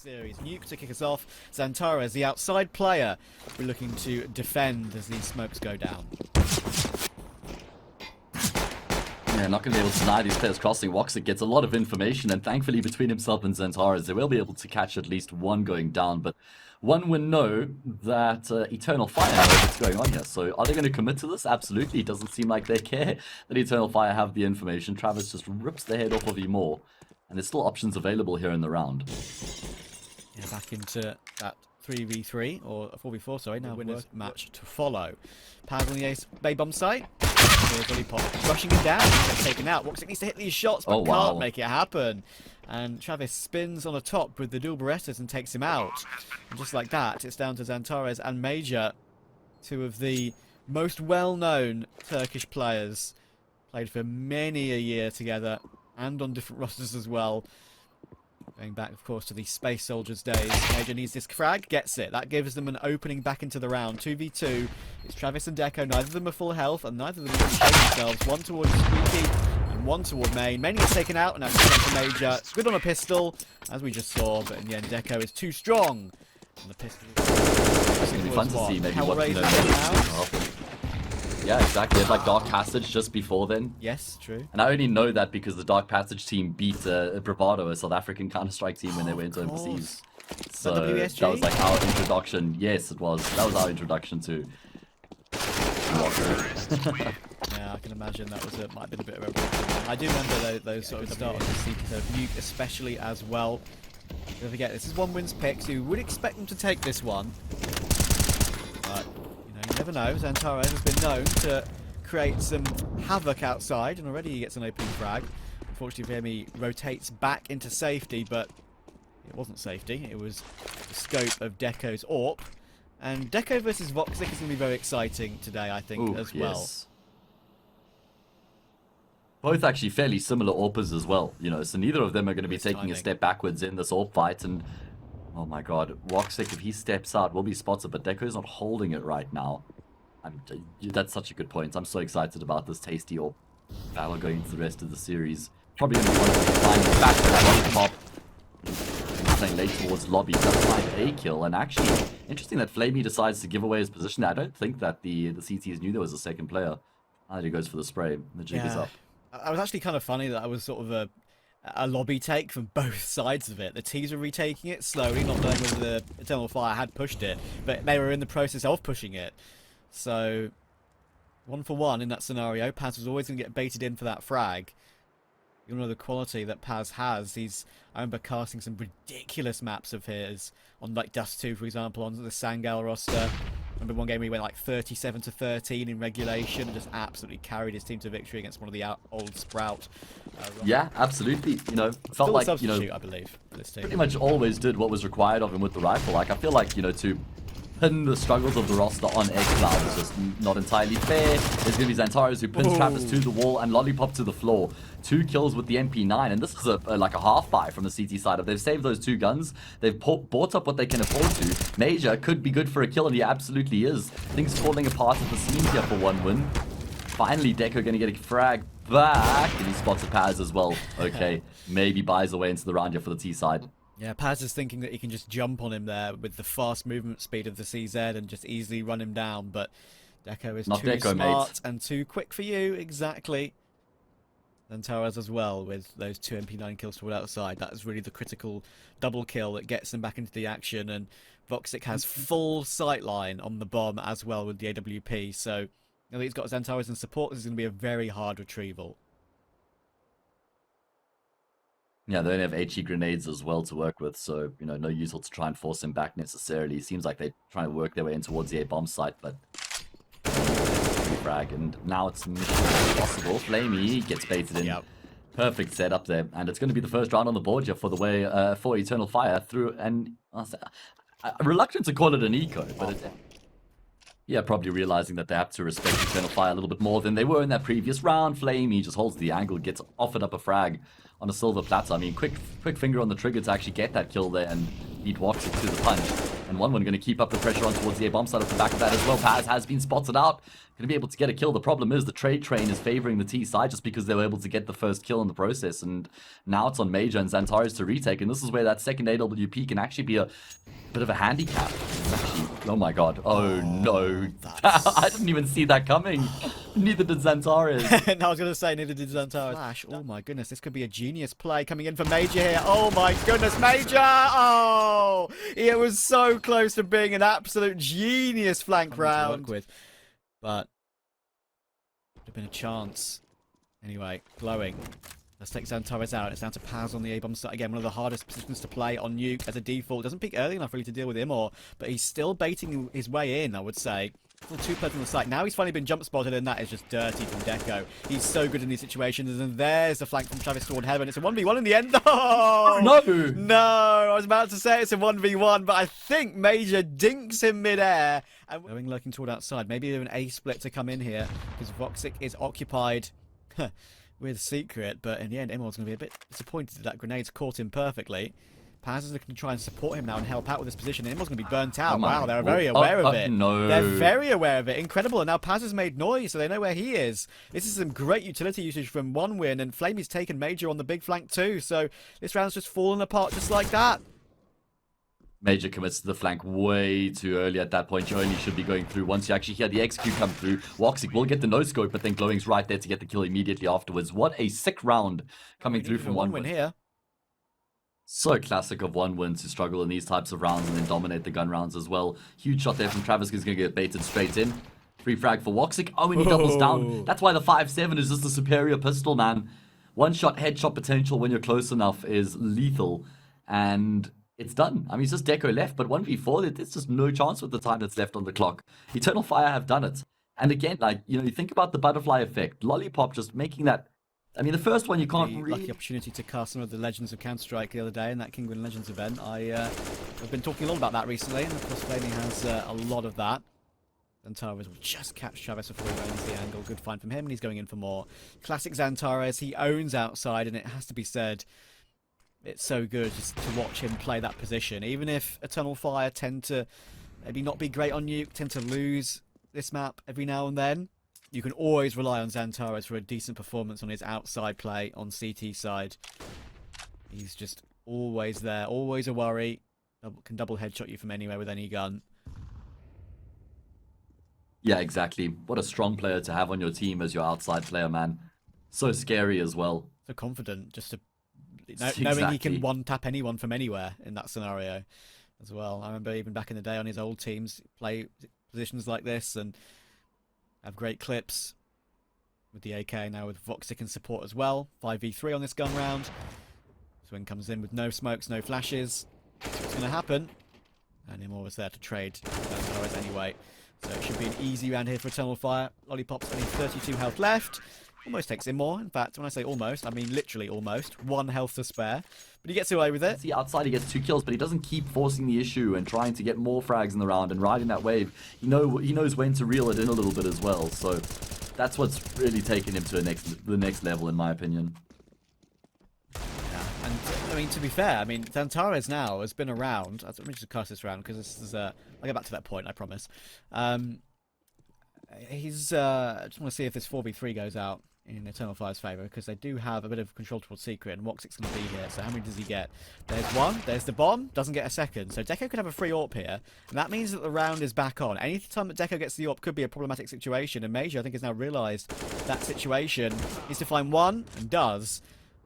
series. Nuke to kick us off. Xantares, the outside player, we're looking to defend as these smokes go down. Yeah, not going to be able to deny these players crossing. Woxic gets a lot of information, and thankfully between himself and Xantares, they will be able to catch at least one going down. But one would know that Eternal Fire knows what's going on here. So are they going to commit to this? Absolutely. It doesn't seem like they care that Eternal Fire have the information. Travis just rips the head off of Emor, and there's still options available here in the round. Yeah, back into that 3v3, or 4v4, sorry, now winners match to follow. Paz on the ace bay bomb site. Lollipop rushing him down, he's taken out. Woxic needs to hit these shots, but can't make it happen. And Travis spins on the top with the dual Berettas and takes him out. And just like that, it's down to Xantares and Major, two of the most well-known Turkish players. Played for many a year together, and on different rosters as well. Going back, of course, to the Space Soldiers days. Major needs this frag, gets it. That gives them an opening back into the round. 2v2. It's Travis and DEKO. Neither of them are full health, and neither of them can show themselves. One towards Squeaky, and one toward Main. Main gets taken out, and now she's for Major. Good on a pistol, as we just saw, but in the end, DEKO is too strong. And the pistol. It's going to be fun to see maybe what Yeah, exactly. It's like Dark Passage just before then. Yes, true. And I only know that because the Dark Passage team beat Bravado, a South African Counter-Strike team, when they went overseas. So that was like our introduction. Yes, it was. That was our introduction to Yeah, I can imagine that was might have been a bit of a... I do remember those sort of start on the Seekers of Nuke especially as well. Don't forget, this is one wins pick, so you would expect them to take this one. But you never know. Xantares has been known to create some havoc outside, and already he gets an opening frag. Unfortunately for him, he rotates back into safety, but it wasn't safety. It was the scope of DEKO's AWP. And DEKO versus Woxic is going to be very exciting today, I think, as well. Yes. Both actually fairly similar AWPers as well, so neither of them are going to be taking a step backwards in this AWP fight, and oh my god, Woxic, if he steps out, will be spotted, but DEKO's not holding it right now. That's such a good point. I'm so excited about this tasty AWP battle going into the rest of the series. Probably going to be one of the flying back to that lollipop. Playing late towards lobby, does find a kill, and actually, interesting that flamie decides to give away his position. I don't think that the CTs knew there was a second player. Now he goes for the spray, the jig is up. I was actually kind of funny that I was sort of a lobby take from both sides of it. The T's were retaking it slowly, not knowing whether the Eternal Fire had pushed it, but they were in the process of pushing it. So, 1 for 1 in that scenario. Paz was always going to get baited in for that frag. You know the quality that Paz has. I remember casting some ridiculous maps of his on like Dust 2, for example, on the Sangal roster. I remember one game where he went like 37 to 13 in regulation and just absolutely carried his team to victory against one of the old Sprout. Yeah, absolutely. Felt still like, I believe, for this team. Pretty much always did what was required of him with the rifle. Like, I feel like, to pin the struggles of the roster on xgod is just not entirely fair. There's going to be Xantares who pins Travis to the wall and Lollipop to the floor. 2 kills with the MP9, and this is like a half buy from the CT side. If they've saved those 2 guns, they've bought up what they can afford to. Major could be good for a kill, and he absolutely is. Things falling apart at the seams here for 1 win. Finally, DEKO going to get a frag back, and he spots a Paz as well. Okay, maybe buys away into the round here for the T side. Yeah, Paz is thinking that he can just jump on him there with the fast movement speed of the CZ and just easily run him down, but DEKO is too smart and too quick for you, exactly. Xantares as well with those 2 MP9 kills toward outside. That is really the critical double kill that gets them back into the action, and Woxic has full sightline on the bomb as well with the AWP, so he's got Xantares in support. This is going to be a very hard retrieval. Yeah, they only have HE grenades as well to work with, so, no use to try and force him back necessarily. Seems like they're trying to work their way in towards the A-bomb site, but... frag, and now it's mission impossible. flamie gets baited in. Yep. Perfect setup there, and it's going to be the first round on the board here for the way for Eternal Fire through, and... I'm reluctant to call it an eco, but it's... Yeah, probably realizing that they have to respect Eternal Fire a little bit more than they were in that previous round. flamie just holds the angle, gets offered up a frag on a silver platter. I mean, quick finger on the trigger to actually get that kill there and beat Woxic to the punch. And 1-1 going to keep up the pressure on towards the A-bomb side off the back of that as well. Paz has been spotted out. Going to be able to get a kill. The problem is the trade train is favoring the T side just because they were able to get the first kill in the process. And now it's on Major and Xantares to retake. And this is where that second AWP can actually be a bit of a handicap. Oh my god. Oh no. I didn't even see that coming. Neither did Xantares. And I was going to say, neither did Xantares. Flash. Oh my goodness, this could be a genius play coming in for Major here. Oh my goodness, Major! Oh! It was so close to being an absolute genius flank round. But would have been a chance. Anyway, glowing. Let's take Xantares out. It's down to Paz on the A-bomb side. Again, one of the hardest positions to play on Nuke as a default. Doesn't peak early enough really to deal with him, but he's still baiting his way in, I would say. Still 2 players on the site. Now he's finally been jump spotted, and that is just dirty from DEKO. He's so good in these situations. And there's the flank from Travis toward heaven. It's a 1v1 in the end. Oh, no! No! I was about to say it's a 1v1, but I think Major dinks him midair. And going lurking toward outside. Maybe an A split to come in here, because Voxic is occupied with Secret, but in the end, Immor's going to be a bit disappointed that that grenade's caught him perfectly. Paz is looking to try and support him now and help out with this position, and Immor's going to be burnt out. Wow, they're very aware of it. No. They're very aware of it. Incredible. And now Paz has made noise, so they know where he is. This is some great utility usage from one win, and flamie's taken Major on the big flank too, so this round's just fallen apart just like that. Major commits to the flank way too early at that point. You only should be going through once you actually hear the XQ come through. Woxic will get the no-scope, but then Glowing's right there to get the kill immediately afterwards. What a sick round coming through from one win here. So classic of one win to struggle in these types of rounds and then dominate the gun rounds as well. Huge shot there from Travis, who's going to get baited straight in. Free frag for Woxic. Oh, and he doubles down. That's why the 5.7 is just a superior pistol, man. One shot headshot potential when you're close enough is lethal. And it's done. I mean, it's just DEKO left, but 1v4, there's just no chance with the time that's left on the clock. Eternal Fire have done it. And again, like, you know, you think about the butterfly effect. Lollipop just making that. I mean, the first one you can't really... Lucky opportunity to cast some of the Legends of Counter-Strike the other day in that Kingwin Legends event. I've been talking a lot about that recently, and of course flamie has a lot of that. Xantares will just catch Travis before he owns the angle. Good find from him, and he's going in for more. Classic Xantares, he owns outside, and it has to be said, it's so good just to watch him play that position. Even if Eternal Fire tend to maybe not be great on you, tend to lose this map every now and then, you can always rely on Xantares for a decent performance on his outside play on CT side. He's just always there, always a worry. Can double headshot you from anywhere with any gun. Yeah, exactly. What a strong player to have on your team as your outside player, man. So scary as well. So confident, just to knowing he can one-tap anyone from anywhere in that scenario as well. I remember even back in the day on his old teams, play positions like this and have great clips with the AK, now with Voxic in support as well. 5v3 on this gun round. Swing comes in with no smokes, no flashes. That's what's going to happen. And Immor was there to trade Xantares anyway. So it should be an easy round here for Eternal Fire. Lollipop's only 32 health left. Almost takes Immor. In fact, when I say almost, I mean literally almost. 1 health to spare. But he gets away with it. See, outside he gets 2 kills, but he doesn't keep forcing the issue and trying to get more frags in the round and riding that wave. He knows when to reel it in a little bit as well. So that's what's really taken him to the next level, in my opinion. Yeah, and I mean, to be fair, I mean, Xantares now has been around. Let me just cast this round because this is I'll get back to that point, I promise. He's I just want to see if this 4v3 goes out in Eternal Fire's favour, because they do have a bit of control towards Secret, and Woxic's going to be here. So how many does he get? There's one, there's the bomb, doesn't get a second. So DEKO could have a free AWP here, and that means that the round is back on. Any time that DEKO gets the AWP could be a problematic situation, and Major, I think, has now realised that situation. Needs to find one, and does.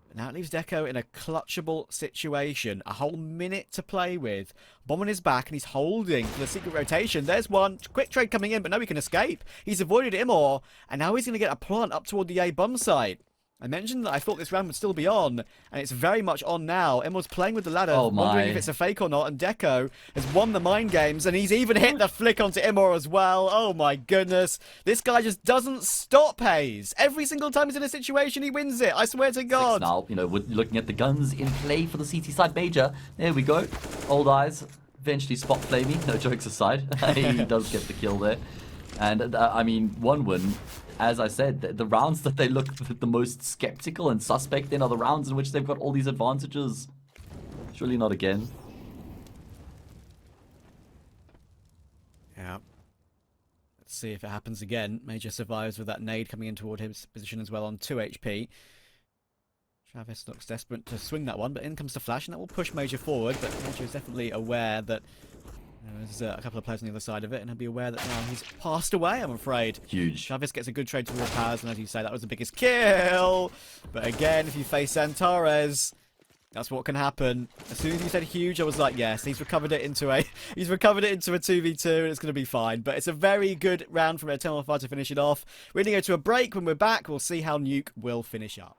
But now it leaves DEKO in a clutchable situation. A whole minute to play with. Bomb on his back, and he's holding for the secret rotation. There's one. Quick trade coming in, but no, he can escape. He's avoided Immor, and now he's going to get a plant up toward the A bomb site. I mentioned that I thought this round would still be on, and it's very much on now. Immor's playing with the ladder, wondering if it's a fake or not, and DEKO has won the mind games, and he's even hit the flick onto Immor as well. Oh my goodness. This guy just doesn't stop, Hayes. Every single time he's in a situation, he wins it. I swear to God. Now, you know, we're looking at the guns in play for the CT side Major. There we go. Old eyes eventually spot flamie. No jokes aside. He does get the kill there. And, I mean, one win. As I said, the rounds that they look the most skeptical and suspect in are the rounds in which they've got all these advantages. Surely not again. Let's see if it happens again. Major survives with that nade coming in toward his position as well on 2 HP. Travis looks desperate to swing that one, but in comes the flash, and that will push Major forward, but Major is definitely aware that there's a couple of players on the other side of it, and he'll be aware that now he's passed away, I'm afraid. Huge. Travis gets a good trade toward Paz, and as you say, that was the biggest kill. But again, if you face Xantares, that's what can happen. As soon as you said huge, I was like, yes, he's recovered it into a 2v2, and it's going to be fine. But it's a very good round from Eternal Fire to finish it off. We're going to go to a break. When we're back, we'll see how Nuke will finish up.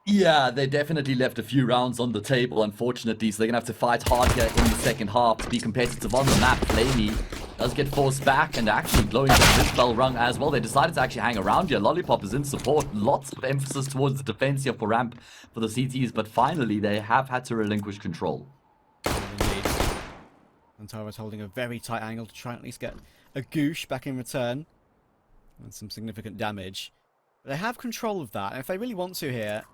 Yeah, they definitely left a few rounds on the table, unfortunately, so they're going to have to fight hard here in the second half to be competitive on the map. flamie does get forced back, and actually Glowing gets this bell rung as well. They decided to actually hang around here. Lollipop is in support. Lots of emphasis towards the defense here for ramp for the CTs, but finally they have had to relinquish control. Indeed. Xantares holding a very tight angle to try and at least get a goosh back in return. And some significant damage. But they have control of that, and if they really want to here,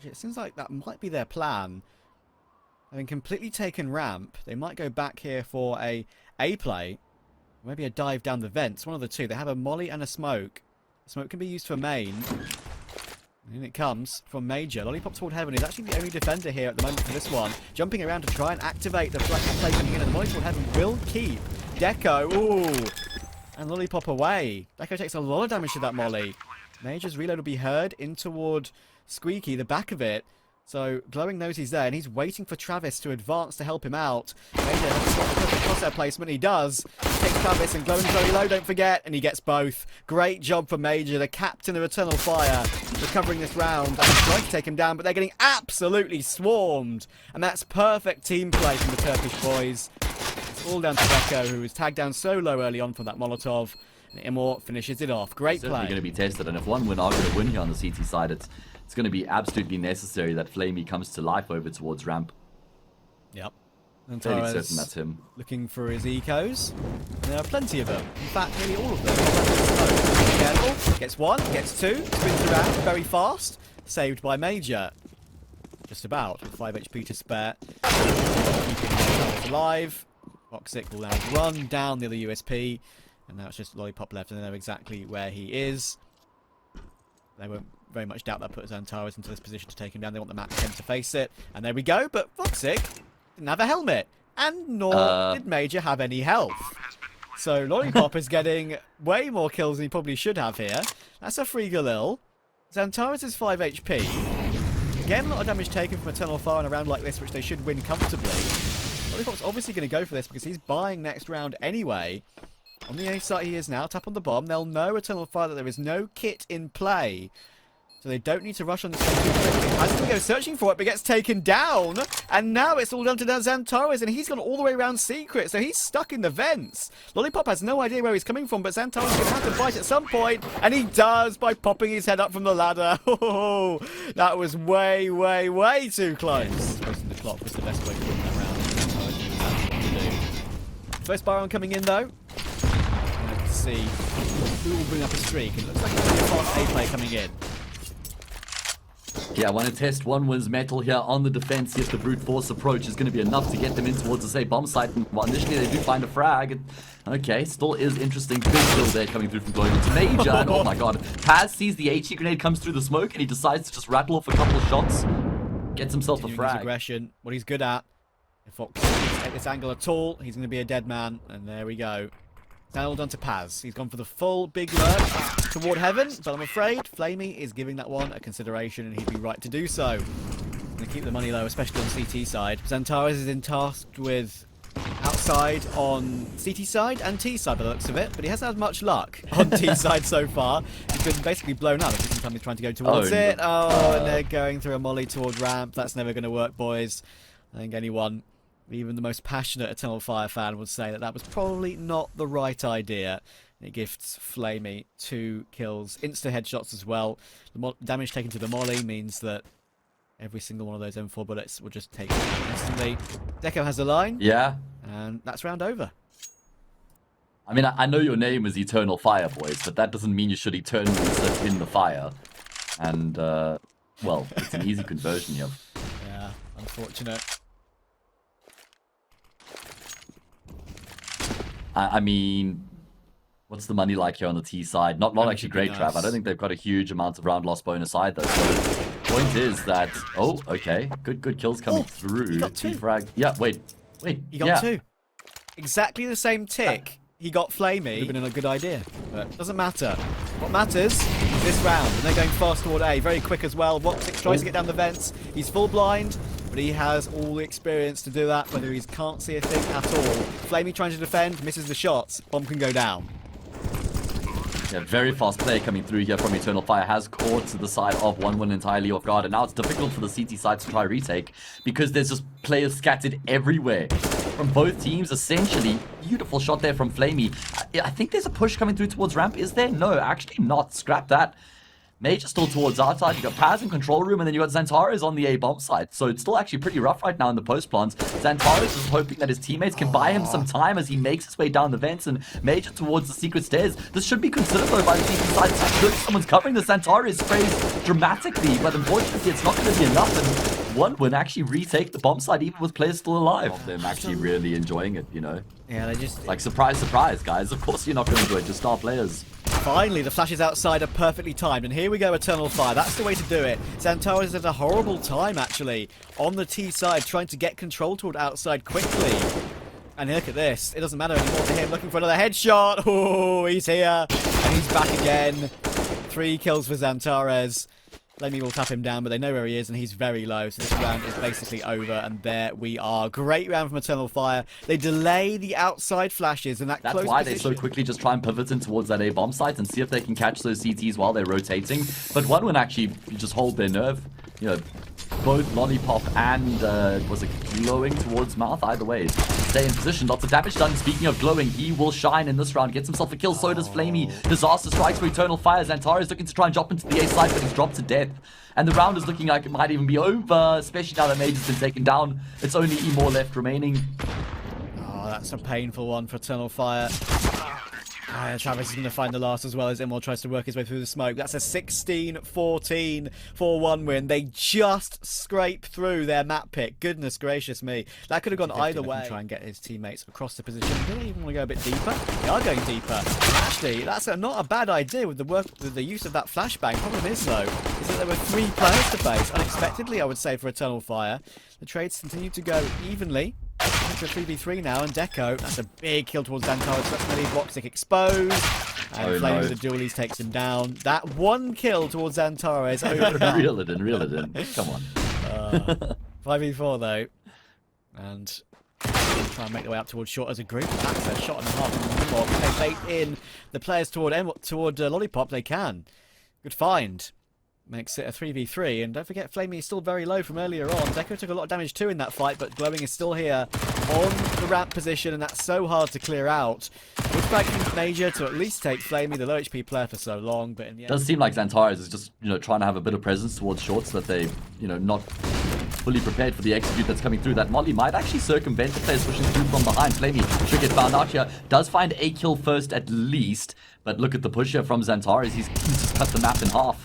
it seems like that might be their plan. Having completely taken ramp, they might go back here for a play. Maybe a dive down the vents. One of the two. They have a molly and a smoke. The smoke can be used for main. And in it comes from Major. Lollipop toward Heaven is actually the only defender here at the moment for this one. Jumping around to try and activate the play coming in. And the molly toward Heaven will keep DEKO. Ooh. And Lollipop away. DEKO takes a lot of damage to that molly. Major's reload will be heard in toward Squeaky, the back of it. So Glowing knows he's there, and he's waiting for Travis to advance to help him out. Major has got the perfect crosshair placement. He does. Takes Travis, and Glowing's very low, don't forget, and he gets both. Great job for Major, the captain of Eternal Fire, recovering this round. And he's trying to take him down, but they're getting absolutely swarmed. And that's perfect team play from the Turkish boys. It's all down to DEKO, who was tagged down so low early on from that Molotov. And Immor finishes it off. Great play. Certainly going to be tested, and if one win are going to win here on the CT side, it's going to be absolutely necessary that flamie comes to life over towards ramp. Yep. And fairly certain that's him. Looking for his ecos. There are plenty of them. In fact, nearly all of them. Careful. Gets one, gets two. Spins around very fast. Saved by Major. Just about. With 5 HP to spare. Keeping himself alive. Toxic will now run down the other USP. And now it's just Lollipop left, and they know exactly where he is. They won't very much doubt that puts Xantares into this position to take him down. They want the map 10 to face it. And there we go, but Toxic didn't have a helmet. And nor did Major have any health. So Lollipop is getting way more kills than he probably should have here. That's a free Galil. Xantares is 5 HP. Again, a lot of damage taken from Eternal Fire in a round like this, which they should win comfortably. Lollipop's obviously going to go for this because he's buying next round anyway. On the A site he is now. Tap on the bomb. They'll know Eternal Fire that there is no kit in play. So they don't need to rush on this one too quickly. Has to go searching for it, but gets taken down. And now it's all down to Xantares, and he's gone all the way around secret. So he's stuck in the vents. Lollipop has no idea where he's coming from, but Xantares is going to have to fight at some point. And he does by popping his head up from the ladder. Oh, that was way, way, way too close. Posting the clock was the best way to win that round. Xantares knew exactly what to do. First Byron coming in, though. Let's see who will bring up a streak. It looks like it's a fast A play coming in. Yeah, I want to test one win's metal here on the defense. See if the brute force approach is going to be enough to get them in towards the safe bomb site. And well, initially they do find a frag. Okay, still is interesting. Big kill there coming through from Glowing to Major. And oh my god, Paz sees the HE grenade comes through the smoke, and he decides to just rattle off a couple of shots. Gets himself a frag. Aggression, what he's good at. If Fox at this angle at all, he's going to be a dead man. And there we go. Now all done to Paz. He's gone for the full big lurch toward Heaven, but I'm afraid flamie is giving that one a consideration, and he'd be right to do so. Going to keep the money low, especially on CT side. Xantares is in tasked with outside on CT side and T side by the looks of it, but he hasn't had much luck on T side so far. He's been basically blown up every time he's trying to go towards it. Oh, and they're going through a molly toward ramp. That's never going to work, boys. I think anyone, even the most passionate Eternal Fire fan, would say that that was probably not the right idea. It gifts flamie 2 kills, insta-headshots as well. The damage taken to the molly means that every single one of those M4 bullets will just take it down instantly. DEKO has a line. Yeah. And that's round over. I mean, I know your name is Eternal Fire, boys, but that doesn't mean you should eternally sit in the fire. And, well, it's an easy conversion here. Yeah, unfortunate. I mean, What's the money like here on the T side? Not actually great, nice. Trav. I don't think they've got a huge amount of round loss bonus either. So point is that okay, good kills coming through. He got 2. Frag. Yeah, wait. He got 2. Exactly the same tick. He got flamie. Would have been a good idea, but doesn't matter. What matters is this round, and they're going fast toward A, very quick as well. Woxic tries to get down the vents. He's full blind, but he has all the experience to do that, whether he can't see a thing at all. flamie trying to defend, misses the shots. Bomb can go down. Yeah, very fast play coming through here from Eternal Fire. Has caught to the side of 1-1 entirely off guard. And now it's difficult for the CT side to try retake because there's just players scattered everywhere from both teams, essentially. Beautiful shot there from flamie. I think there's a push coming through towards ramp. Is there? No, actually not. Scrap that. Major still towards outside. You got Paz in control room, and then you got Xantares on the A bomb side. So it's still actually pretty rough right now in the post plants. Xantares is hoping that his teammates can buy him some time as he makes his way down the vents, and Major towards the secret stairs. This should be considered though by the CT side. It's good. Someone's covering the Xantares sprays dramatically, but unfortunately it's not going to be enough. And one win actually retake the bomb side even with players still alive. Of them actually really enjoying it, you know. Yeah, they just like surprise, guys. Of course you're not going to enjoy it. Just star players. Finally, the flashes outside are perfectly timed, and here we go, Eternal Fire. That's the way to do it. Xantares had a horrible time, actually, on the T side, trying to get control toward outside quickly. And look at this. It doesn't matter anymore to him, looking for another headshot. Oh, he's here, and he's back again. 3 kills for Xantares. flamie will tap him down, but they know where he is, and he's very low, so this round is basically over, and there we are. Great round from Eternal Fire. They delay the outside flashes, and that's close why position. they so quickly just try and pivot in towards that A bomb site and see if they can catch those CTs while they're rotating. But one would actually just hold their nerve. You know, both Lollipop and was it glowing towards mouth? Either way, stay in position. Lots of damage done. Speaking of glowing, he will shine in this round. Gets himself a kill. So does flamie. Disaster strikes for Eternal Fire. Xantares looking to try and drop into the A side, but he's dropped to death. And the round is looking like it might even be over, especially now that Major's been taken down. It's only E more left remaining. Oh, that's a painful one for Eternal Fire. Travis is going to find the last as well as Immortal tries to work his way through the smoke. That's a 16-14 4-1 win. They just scrape through their map pick. Goodness gracious me. That could have gone either way. Try and get his teammates across the position. Do they even want to go a bit deeper? They are going deeper. Actually, that's not a bad idea with the use of that flashbang. Problem is, though, is that there were 3 players to face. Unexpectedly, I would say, for Eternal Fire. The trades continue to go evenly. It's a 3v3 now, and DEKO, that's a big kill towards Xantares. That's going to leave Woxic exposed. And flamie with the dualies takes him down. That 1 kill towards Xantares. Reel it in. Come on. 5v4 though. And try and make their way up towards short as a group. That's a shot and a half. They bait in the players toward Lollipop. They can. Good find. Makes it a 3v3, and don't forget flamie is still very low from earlier on. DEKO took a lot of damage too in that fight, but glowing is still here on the ramp position, and that's so hard to clear out. Looks like Major to at least take flamie, the low HP player, for so long, but in the end... It does seem like Xantares is just, trying to have a bit of presence towards short so that they, not fully prepared for the execute that's coming through. That molly might actually circumvent the players pushing through from behind. flamie should get found out here. Does find a kill first at least, but look at the push here from Xantares. He's just cut the map in half.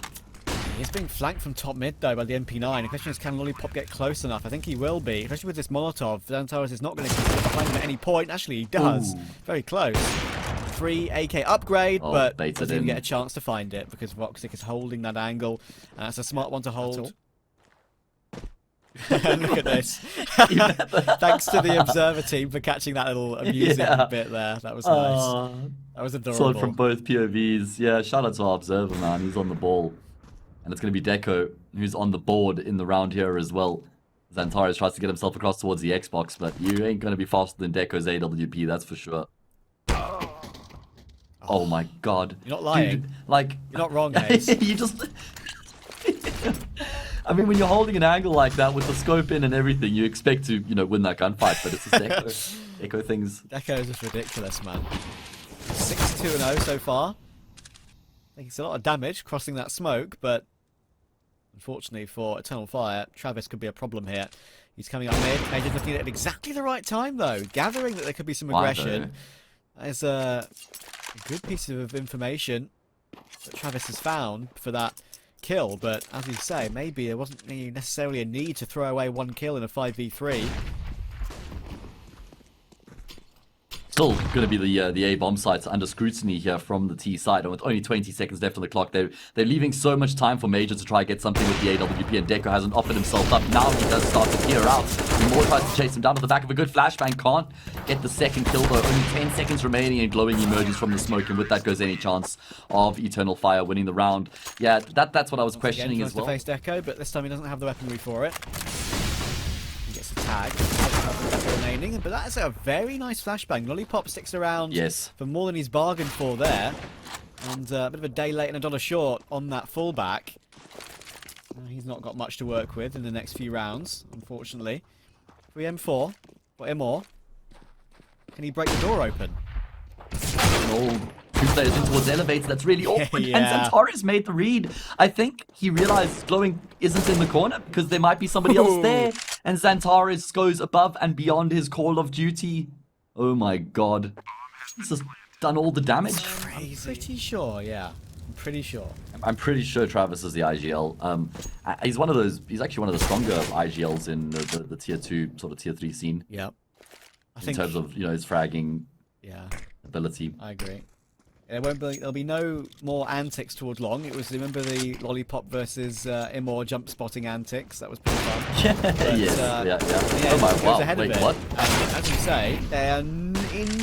He's being flanked from top mid though by the MP9. The question is, can Lollipop get close enough? I think he will be, especially with this Molotov. Xantares is not going to get behind him at any point. Actually, he does. Ooh. Very close. 3 AK upgrade, but doesn't even get a chance to find it because Woxic is holding that angle. And that's a smart one to hold. Look at this. Thanks to the observer team for catching that little amusing bit there. That was nice. That was adorable. Saw it from both POVs. Yeah, shout out to our observer, man. He's on the ball. And it's going to be DEKO, who's on the board in the round here as well. Xantares tries to get himself across towards the Xbox, but you ain't going to be faster than DEKO's AWP, that's for sure. Oh my god. You're not lying. Dude, like... You're not wrong, Hayes. You just... I mean, when you're holding an angle like that with the scope in and everything, you expect to, win that gunfight, but it's just DEKO. DEKO things. DEKO is just ridiculous, man. 6-2-0 so far. It's a lot of damage crossing that smoke, but unfortunately for Eternal Fire, Travis could be a problem here. He's coming up mid. Major's looking at it at exactly the right time, though. Gathering that there could be some aggression. That is a good piece of information that Travis has found for that kill, but as you say, maybe there wasn't necessarily a need to throw away 1 kill in a 5v3. still going to be the A bomb sites under scrutiny here from the T side, and with only 20 seconds left on the clock, they're leaving so much time for Major to try and get something with the AWP, and DEKO hasn't offered himself up. Now he does start to clear out. More tries to chase him down to the back of a good flashbang. Can't get the second kill though. Only 10 seconds remaining, and Glowing emerges from the smoke, and with that goes any chance of Eternal Fire winning the round. Yeah, that's what I was questioning as well. To face DEKO, but this time he doesn't have the weaponry for it. He gets a tag. Remaining, but that's a very nice flashbang. Lollipop sticks around for more than he's bargained for there, and a bit of a day late and a dollar short on that fullback. He's not got much to work with in the next few rounds, unfortunately. 3M4 for Imor. Can he break the door open? Two players in towards elevator. That's really awkward. And Xantares made the read. I think he realized Glowing isn't in the corner because there might be somebody else there. And Xantares goes above and beyond his Call of Duty. Oh my god. He's just done all the damage. I'm pretty sure, yeah. I'm pretty sure. I'm pretty sure Travis is the IGL. He's one of those. He's actually one of the stronger IGLs in the tier 2, sort of tier 3 scene. Yep. In terms of, you know, his fragging ability. I agree. There'll be no more antics towards long. It was, remember the Lollipop versus Imor jump spotting antics? That was pretty fun. Oh my wow, wait, what? As you say, they are in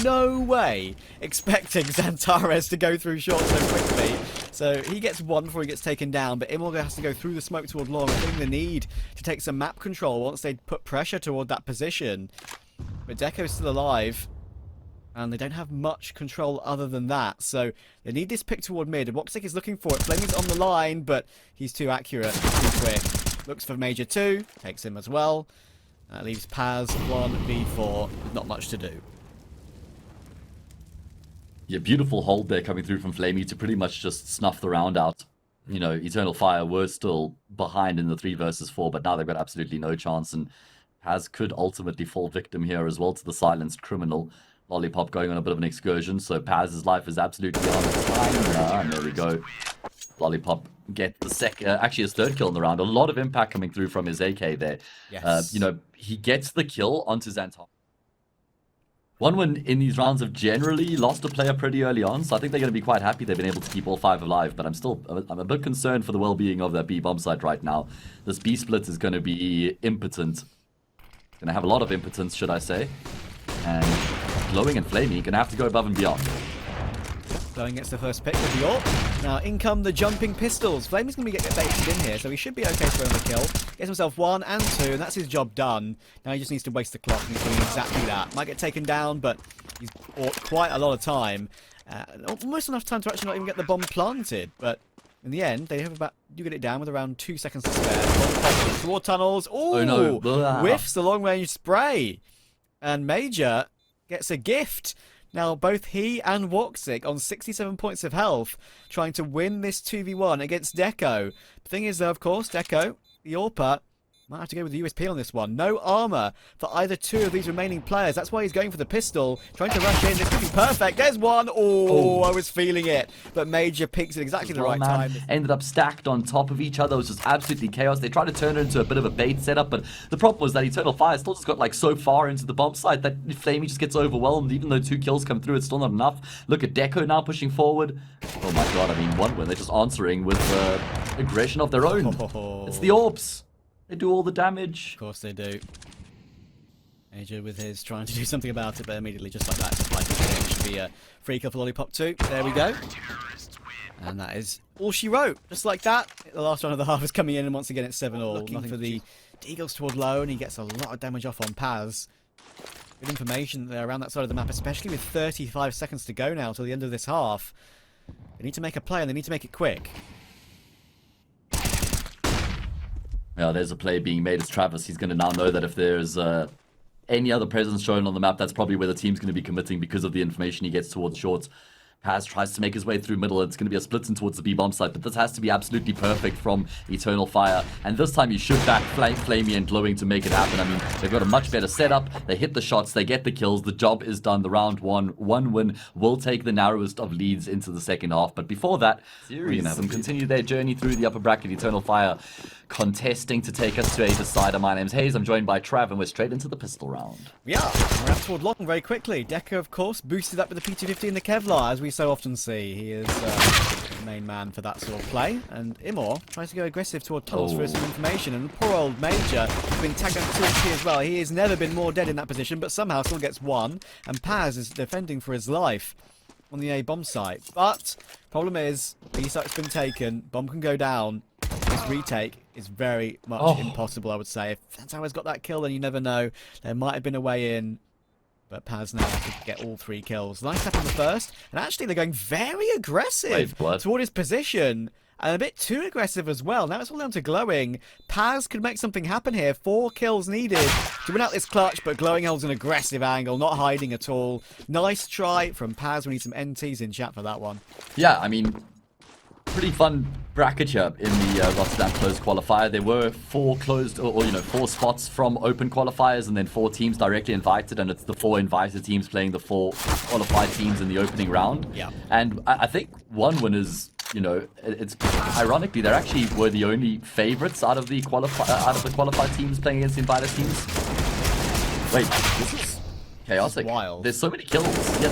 no way expecting Xantares to go through short so quickly. So he gets one before he gets taken down, but Imor has to go through the smoke toward long. I think the need to take some map control once they put pressure toward that position. But DEKO's still alive. And they don't have much control other than that. So they need this pick toward mid. And Woxic is looking for it. Flamie's on the line, but he's too accurate, too quick. Looks for Major 2. Takes him as well. That leaves Paz 1v4 with not much to do. Yeah, beautiful hold there coming through from flamie to pretty much just snuff the round out. You know, Eternal Fire were still behind in the 3 versus 4, but now they've got absolutely no chance. And Paz could ultimately fall victim here as well to the silenced criminal. Lollipop going on a bit of an excursion, so Paz's life is absolutely on its line. And there we go. Lollipop get the actually his 3rd kill in the round. A lot of impact coming through from his AK there. Yes. You know, he gets the kill onto Xantares. OneWin in these rounds have generally lost a player pretty early on, so I think they're going to be quite happy they've been able to keep all 5 alive, but I'm a bit concerned for the well-being of that B bomb site right now. This B split is going to be impotent. Going to have a lot of impotence, should I say. And Glowing and flamie gonna have to go above and beyond. Glowing gets the first pick with the AWP. Now in come the jumping pistols. flamie's gonna get baited in here, so he should be okay for another kill. Gets himself 1 and 2, and that's his job done. Now he just needs to waste the clock, and he's doing exactly that. Might get taken down, but he's bought quite a lot of time. Almost enough time to actually not even get the bomb planted, but in the end, they have you get it down with around 2 seconds to spare. Toward tunnels. Ooh, oh no! Whiffs the long range spray, and Major gets a gift. Now both he and Woxic on 67 points of health, trying to win this 2v1 against DEKO. The thing is though, of course, DEKO, the AWPer, might have to go with the USP on this one. No armor for either 2 of these remaining players. That's why he's going for the pistol, trying to rush in. This could be perfect. There's one. Oh, I was feeling it. But Major picks it exactly the right time. Ended up stacked on top of each other. It was just absolutely chaos. They tried to turn it into a bit of a bait setup, but the problem was that Eternal Fire still just got like so far into the bomb site that flamie just gets overwhelmed. Even though 2 kills come through, it's still not enough. Look at DEKO now pushing forward. Oh my god, I mean, OneWin, they're just answering with aggression of their own. It's the AWPs. They do all the damage. Of course they do. Major with his trying to do something about it, but immediately just like that, just like it should be a free kill for Lollipop 2. There we go. And that is all she wrote. Just like that. The last round of the half is coming in, and once again it's 7-all. Looking for the Eagles toward low, and he gets a lot of damage off on Paz. Good information there around that side of the map, especially with 35 seconds to go now till the end of this half. They need to make a play, and they need to make it quick. Yeah, there's a play being made as Travis. He's going to now know that if there's any other presence shown on the map, that's probably where the team's going to be committing because of the information he gets towards short. Paz tries to make his way through middle. It's going to be a split in towards the B-bomb site, but this has to be absolutely perfect from Eternal Fire. And this time you shoot back flamie and Glowing to make it happen. I mean, they've got a much better setup. They hit the shots. They get the kills. The job is done. The round one win will take the narrowest of leads into the second half. But before that, we're going to have them continue their journey through the upper bracket. Eternal Fire contesting to take us to a decider. My name's Hayes, I'm joined by Trav, and we're straight into the pistol round. Yeah, we're up toward long very quickly. DEKO, of course, boosted up with the P250 and the Kevlar, as we so often see. He is the main man for that sort of play. And Imor tries to go aggressive toward tunnels for some information. And poor old Major has been tagged on 2 as well. He has never been more dead in that position, but somehow still gets one. And Paz is defending for his life on the A bomb site. But problem is, B site's been taken. Bomb can go down. This retake is very much impossible, I would say. If Santaro's got that kill, then you never know. There might have been a way in, but Paz now has to get all 3 kills. Nice tap on the first, and actually they're going very aggressive toward his position. And a bit too aggressive as well. Now it's all down to Glowing. Paz could make something happen here. 4 kills needed to win out this clutch, but Glowing holds an aggressive angle, not hiding at all. Nice try from Paz. We need some NTs in chat for that one. Yeah, I mean, pretty fun bracket here in the Rotterdam closed qualifier. There were 4 closed, or 4 spots from open qualifiers, and then 4 teams directly invited, and it's the 4 invited teams playing the 4 qualified teams in the opening round. Yeah. And I think one winner's, it's ironically they actually were the only favorites out of the qualified teams playing against the invited teams. Wait, this is chaotic. Wild. There's so many kills. Yeah,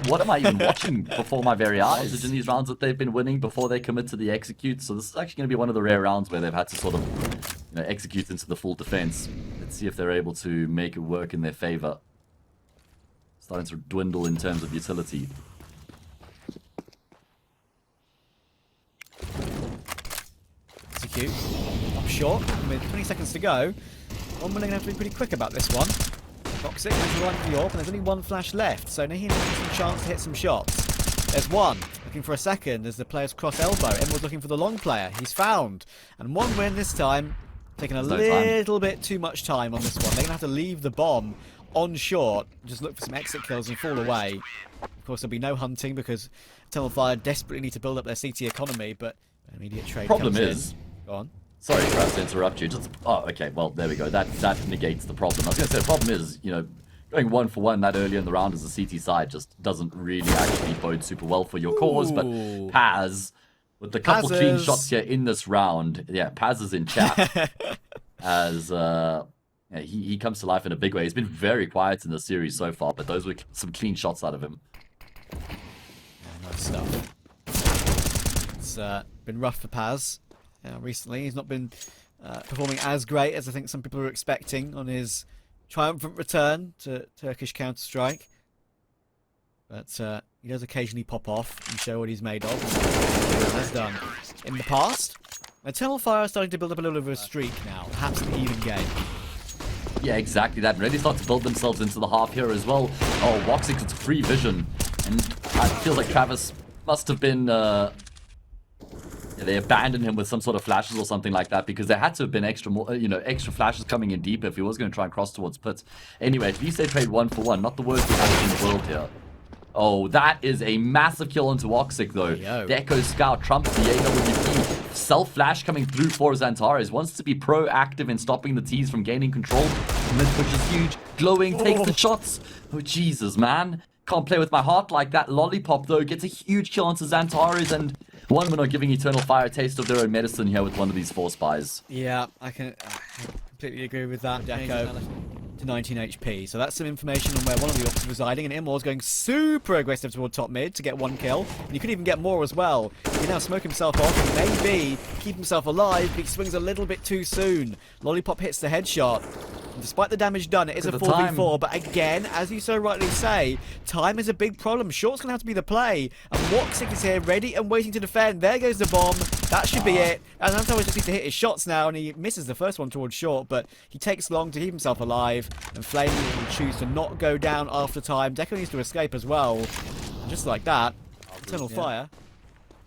what am I even watching before my very eyes? In these rounds that they've been winning before they commit to the execute. So this is actually going to be one of the rare rounds where they've had to sort of execute into the full defense. Let's see if they're able to make it work in their favor. Starting to dwindle in terms of utility. Execute. Up short, with 20 seconds to go. One going to have to be pretty quick about this one. Toxic has the line for the AWP, and there's only 1 flash left, so Nahi has some chance to hit some shots. There's one, looking for a second as the players cross elbow. Emerald's looking for the long player. He's found. And 1 win this time, taking a little bit too much time on this one. They're going to have to leave the bomb on short, just look for some exit kills and fall away. Of course, there'll be no hunting because Tunnel Fire desperately need to build up their CT economy, but an immediate trade Problem comes is, in. Go on. Sorry, Travis, to interrupt you. Okay, well, there we go. That negates the problem. I was going to say, the problem is, going 1 for 1 that early in the round as a CT side just doesn't really actually bode super well for your cause. But Paz, with a couple clean shots here in this round, yeah, Paz is in chat as he comes to life in a big way. He's been very quiet in the series so far, but those were some clean shots out of him. Yeah, nice stuff. It's been rough for Paz. Recently, he's not been performing as great as I think some people were expecting on his triumphant return to Turkish Counter-Strike. But he does occasionally pop off and show what he's made of. He has done in the past. Eternal Fire is starting to build up a little bit of a streak now, perhaps an even game. Yeah, exactly that. Ready start to build themselves into the half here as well. Oh, Woxic with free vision. And it feels like Travis must have been... they abandoned him with some sort of flashes or something like that because there had to have been extra flashes coming in deep if he was going to try and cross towards pits. Anyway, at least they trade 1 for 1. Not the worst result in the world here. Oh, that is a massive kill onto Woxic though. DEKO Scout trumps the AWP. Self-flash coming through for Xantares. Wants to be proactive in stopping the T's from gaining control. Mid-push is huge. Glowing takes the shots. Oh, Jesus, man. Can't play with my heart like that. Lollipop though gets a huge kill onto Xantares, and one we're not giving Eternal Fire a taste of their own medicine here with one of these 4 spies. Yeah, I completely agree with that. DEKO to 19 HP. So that's some information on where one of the options is residing, and Imor's going super aggressive toward top mid to get 1 kill. And he could even get more as well. He can now smoke himself off and maybe keep himself alive, but he swings a little bit too soon. Lollipop hits the headshot. And despite the damage done, it is a 4v4, but again, as you so rightly say, time is a big problem. Short's going to have to be the play, and Woxic is here ready and waiting to defend. There goes the bomb. That should be it. And Antoine just needs to hit his shots now, and he misses the first one towards short, but he takes long to keep himself alive, and flamie will choose to not go down after time. DEKO needs to escape as well. And just like that, Eternal Fire.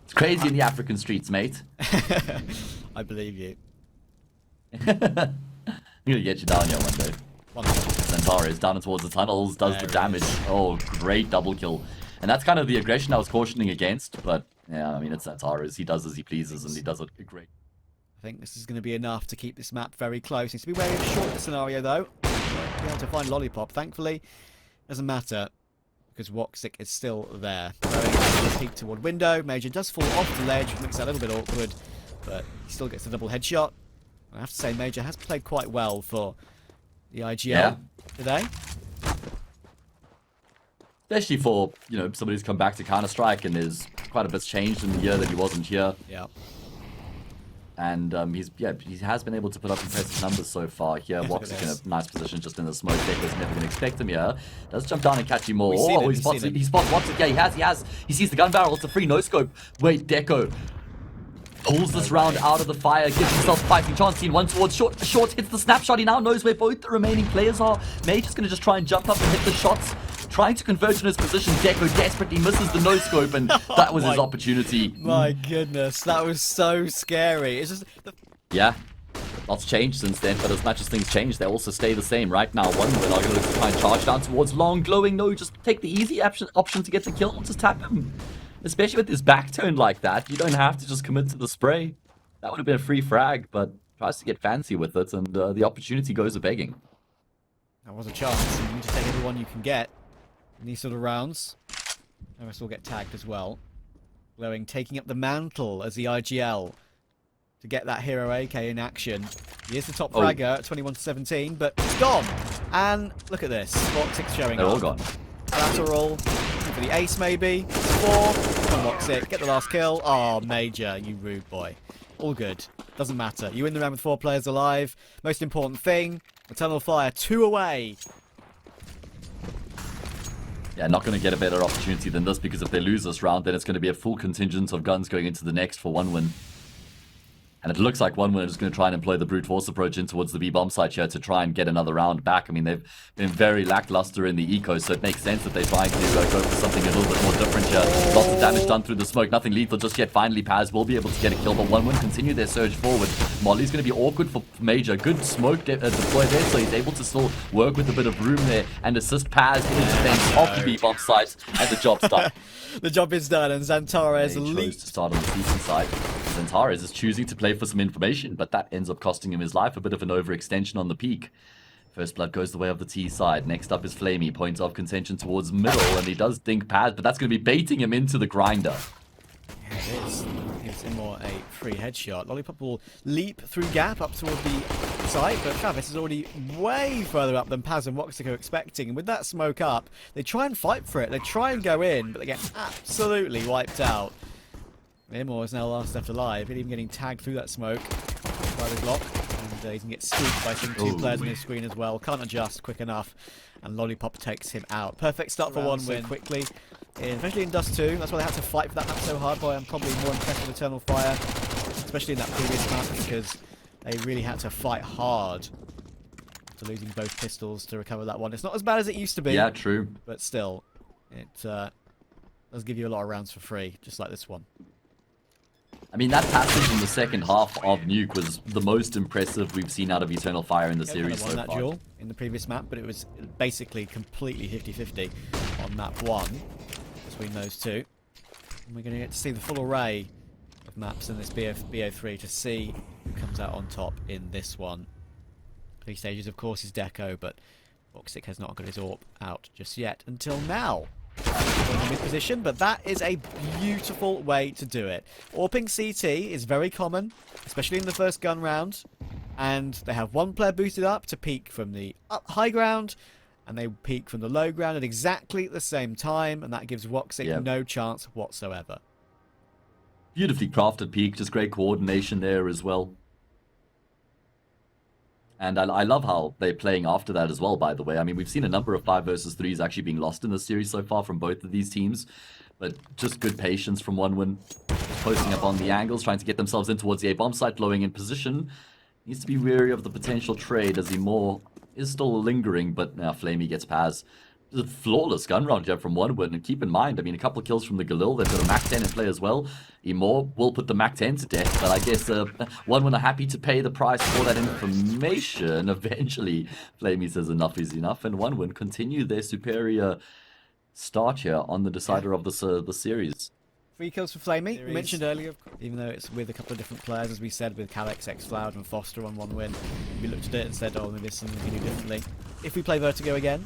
It's crazy in the African streets, mate. I believe you. I'm gonna get you down here one day. Xantares down towards the tunnels, does the damage. Oh, great double kill. And that's kind of the aggression I was cautioning against, but yeah, I mean, it's Xantares. He does as he pleases, and he does it great. I think this is going to be enough to keep this map very close. Needs to be wary of a short scenario, though. Be able to find Lollipop. Thankfully, doesn't matter, because Woxic is still there. Throwing a peek toward window. Major does fall off the ledge, which makes that a little bit awkward, but he still gets the double headshot. I have to say, Major has played quite well for the IGL today. Especially for, you know, somebody who's come back to Counter-Strike and is quite a bit's changed in the year that he wasn't here. Yeah. And he has been able to put up impressive numbers so far here. Woxic in a nice position just in the smoke. DEKO's never going to expect him here. Does jump down and catch him more. Oh, he spots Woxic. Yeah, he has. He sees the gun barrel. It's a free no-scope. Wait, DEKO pulls this round out of the fire, gives himself a fighting chance. Seen one towards short, hits the snapshot. He now knows where both the remaining players are. Mage is going to just try and jump up and hit the shots. Trying to converge in his position. DEKO desperately misses the no-scope, and that was his opportunity. My goodness, that was so scary. It's just... Yeah, lots changed since then, but as much as things change, they also stay the same. Right now, one are going to try and charge down towards long, glowing. No, just take the easy option to get the kill. Just tap him. Especially with his back turned like that, you don't have to just commit to the spray. That would have been a free frag, but tries to get fancy with it, and the opportunity goes a-begging. That was a chance. You need to take everyone you can get in these sort of rounds. The rest will get tagged as well. Glowing taking up the mantle as the IGL to get that hero AK in action. He is the top fragger at 21-17, but it's gone. And look at this. Woxic showing They're up. all gone. Collateral. For the ace maybe. 4. Come on, Woxic. Get the last kill. Oh, Major, you rude boy. All good. Doesn't matter. You win the round with 4 players alive. Most important thing, Eternal Fire 2 away. Yeah, not going to get a better opportunity than this, because if they lose this round, then it's going to be a full contingent of guns going into the next for one win. And it looks like one win is going to try and employ the brute force approach in towards the B bomb site here to try and get another round back. I mean, they've been very lackluster in the eco, so it makes sense that they're trying to go for something a little bit more different here. Lots of damage done through the smoke, nothing lethal just yet. Finally, Paz will be able to get a kill, but one win continue their surge forward. Molly's going to be awkward for Major. Good smoke deployed there, so he's able to still work with a bit of room there and assist Paz in his defense of the B bomb site, and the job's done. The job is done, and Xantares chose to start on the season side. Xantares is choosing to play for some information, but that ends up costing him his life. A bit of an overextension on the peak. First blood goes the way of the T side. Next up is flamie. Points of contention towards middle, and he does think Paz, but that's going to be baiting him into the grinder. Yeah, it is. Gives him more a free headshot. Lollipop will leap through gap up toward the site, but Travis is already way further up than Paz and Woxic are expecting. And with that smoke up, they try and fight for it. They try and go in, but they get absolutely wiped out. Imor is now last left alive, even getting tagged through that smoke by the Glock. And he can get scooped by some 2 players on his screen as well. Can't adjust quick enough. And Lollipop takes him out. Perfect start for one win quickly. Especially in Dust 2. That's why they had to fight for that map so hard. Boy, I'm probably more impressed with Eternal Fire. Especially in that previous map, because they really had to fight hard after losing both pistols to recover that one. It's not as bad as it used to be. Yeah, true. But still, it does give you a lot of rounds for free, just like this one. I mean, that passage in the second half of Nuke was the most impressive we've seen out of Eternal Fire in the series so far. That duel in the previous map, but it was basically completely 50-50 on map 1 between those two. And we're going to get to see the full array of maps in this BO3 to see who comes out on top in this one. 3 stages, of course, is DEKO, but Woxic has not got his AWP out just yet until now. In mid position, but that is a beautiful way to do it. AWPing CT is very common, especially in the first gun round, and they have one player boosted up to peek from the high ground, and they peek from the low ground at exactly the same time, and that gives Woxic no chance whatsoever. Beautifully crafted peek, just great coordination there as well. And I love how they're playing after that as well, by the way. I mean, we've seen a number of 5 versus 3s actually being lost in this series so far from both of these teams. But just good patience from OneWin. Posting up on the angles, trying to get themselves in towards the A-bomb site, blowing in position. Needs to be wary of the potential trade as Imor is still lingering, but now flamie gets Paz. A flawless gun round here from OneWin, and keep in mind, I mean, a couple of kills from the Galil. They've got a MAC-10 in play as well. Imor will put the MAC-10 to death, but I guess OneWin are happy to pay the price for that information. Eventually, flamie says enough is enough, and OneWin continue their superior start here on the decider of the series. 3 kills for flamie. We mentioned earlier, even though it's with a couple of different players, as we said, with Calyx, Xfloud, and Foster on OneWin. We looked at it and said, oh, maybe there's something we can do differently. If we play Vertigo again,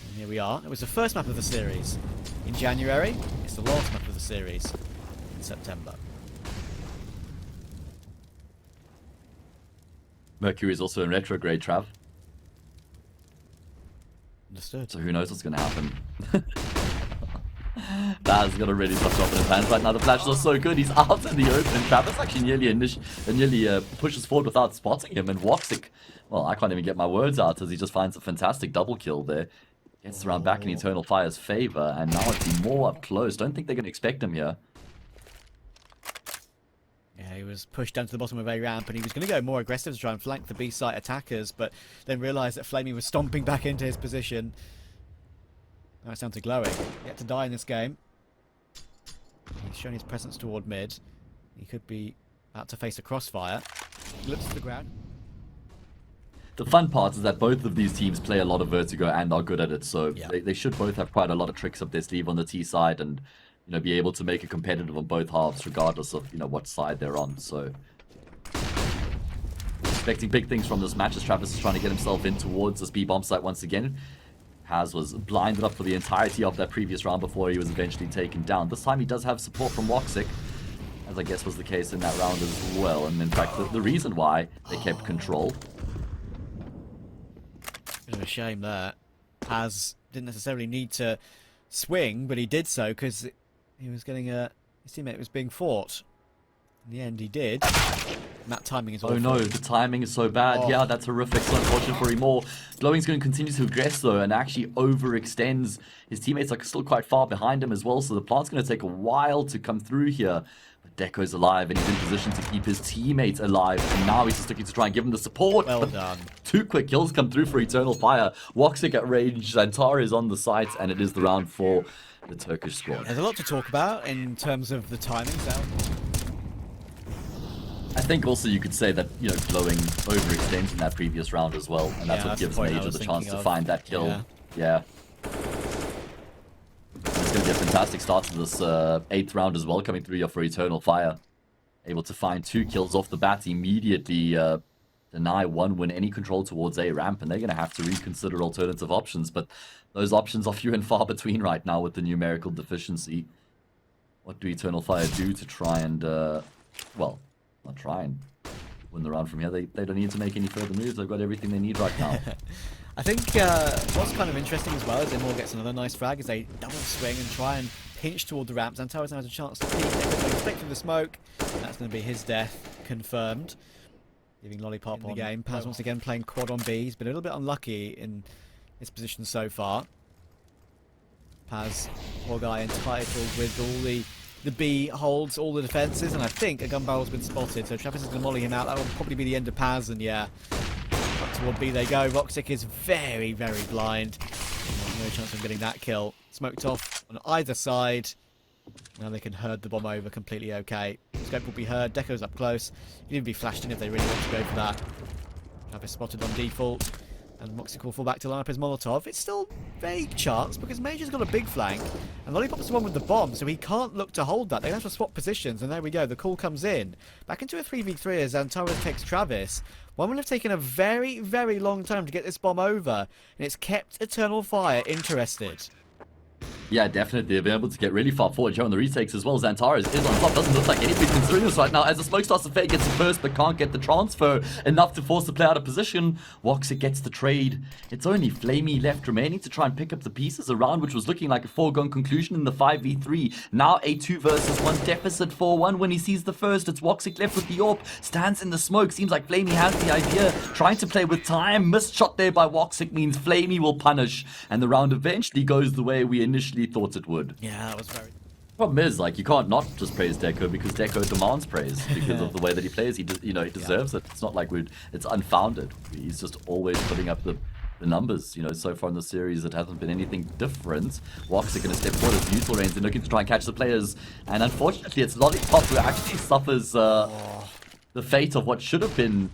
and here we are. It was the first map of the series in January. It's the last map of the series in September. Mercury is also in retrograde, Trav. Understood. So who knows what's going to happen. Baz got a really tough job in his hands right now. The flashes are so good. He's out in the open. Travis actually nearly pushes forward without spotting him. And Woxic, well, I can't even get my words out as he just finds a fantastic double kill there. Gets around back in Eternal Fire's favor. And now it's more up close. Don't think they're going to expect him here. Yeah, he was pushed down to the bottom of A ramp, and he was going to go more aggressive to try and flank the B site attackers, but then realised that flamie was stomping back into his position. Now it's down to glowing. Yet to die in this game. He's shown his presence toward mid. He could be about to face a crossfire. He looks to the ground. The fun part is that both of these teams play a lot of Vertigo and are good at it, so Yeah. they should both have quite a lot of tricks up their sleeve on the T side and, you know, be able to make it competitive on both halves regardless of, you know, what side they're on. So expecting big things from this match as Travis is trying to get himself in towards this B bomb site once again. Haz was blinded up for the entirety of that previous round before he was eventually taken down. This time he does have support from Woxic, as I guess was the case in that round as well. And in fact, the reason why they kept control. Bit of a shame there. Haz didn't necessarily need to swing, but he did so because he was getting his teammate was being fought. In the end, he did. And that timing is awful. Oh no, the timing is so bad. Yeah, that's horrific. So unfortunate for him more. Glowing's going to continue to aggress though and actually overextends. His teammates are still quite far behind him as well, so the plant's going to take a while to come through here. But DEKO's alive and he's in position to keep his teammates alive. And now he's just looking to try and give him the support. Well done. 2 quick kills come through for Eternal Fire. Woxic at range, Xantara is on the site, and it is the round for the Turkish squad. There's a lot to talk about in terms of the timings out. I think also you could say that, you know, Glowing overextends in that previous round as well, and that's Yeah, what that's gives the point I Major was the chance thinking to of. find that kill. Yeah. It's going to be a fantastic start to this 8th round as well, coming through here for Eternal Fire. Able to find 2 kills off the bat, immediately deny 1 win any control towards A ramp, and they're going to have to reconsider alternative options, but those options are few and far between right now with the numerical deficiency. What do Eternal Fire do to try and, well, not try and win the round from here? They don't need to make any further moves. They've got everything they need right now. I think what's kind of interesting as well is Immortal gets another nice frag as they double swing and try and pinch toward the ramp. Xantara's now has a chance to peek. They're straight through the smoke. And that's going to be his death confirmed. Giving Lollipop on the game. Paz once again playing quad on B. He's been a little bit unlucky in his position so far. Paz, poor guy, entitled with all the B holds, all the defences, and I think a gun barrel's been spotted, so Travis is going to molly him out. That will probably be the end of Paz, and yeah, up toward B they go. Woxic is very, very blind. There's no chance of getting that kill. Smoked off on either side. Now they can herd the bomb over completely okay. Scope will be heard. DEKO's up close. He'd even be flashed in if they really want to go for that. Travis spotted on default. And Woxic will fall back to line up his Molotov. It's still vague chance because Major's got a big flank and Lollipop's the one with the bomb, so he can't look to hold that. They have to swap positions, and there we go. The call comes in. Back into a 3v3 as Xantara takes Travis. One will have taken a very, very long time to get this bomb over, and it's kept Eternal Fire interested. Yeah, definitely. They've been able to get really far forward here on the retakes as well. Xantara is on top. Doesn't look like anything considering this right now. As the smoke starts to fade, gets the first, but can't get the transfer enough to force the play out of position. Woxic gets the trade. It's only flamie left remaining to try and pick up the pieces around, which was looking like a foregone conclusion in the 5v3. Now a 2 versus 1 deficit 4-1 when he sees the first. It's Woxic left with the AWP. Stands in the smoke. Seems like flamie has the idea. Trying to play with time. Missed shot there by Woxic means flamie will punish. And the round eventually goes the way we initially thought it would. Yeah, that was very... Problem is, like, you can't not just praise DEKO because DEKO demands praise because of the way that he plays. He deserves it. It's not like it's unfounded. He's just always putting up the numbers. You know, so far in the series, it hasn't been anything different. Woxic going to step forward as neutral range and looking to try and catch the players. And unfortunately, it's Lollipop who actually suffers the fate of what should have been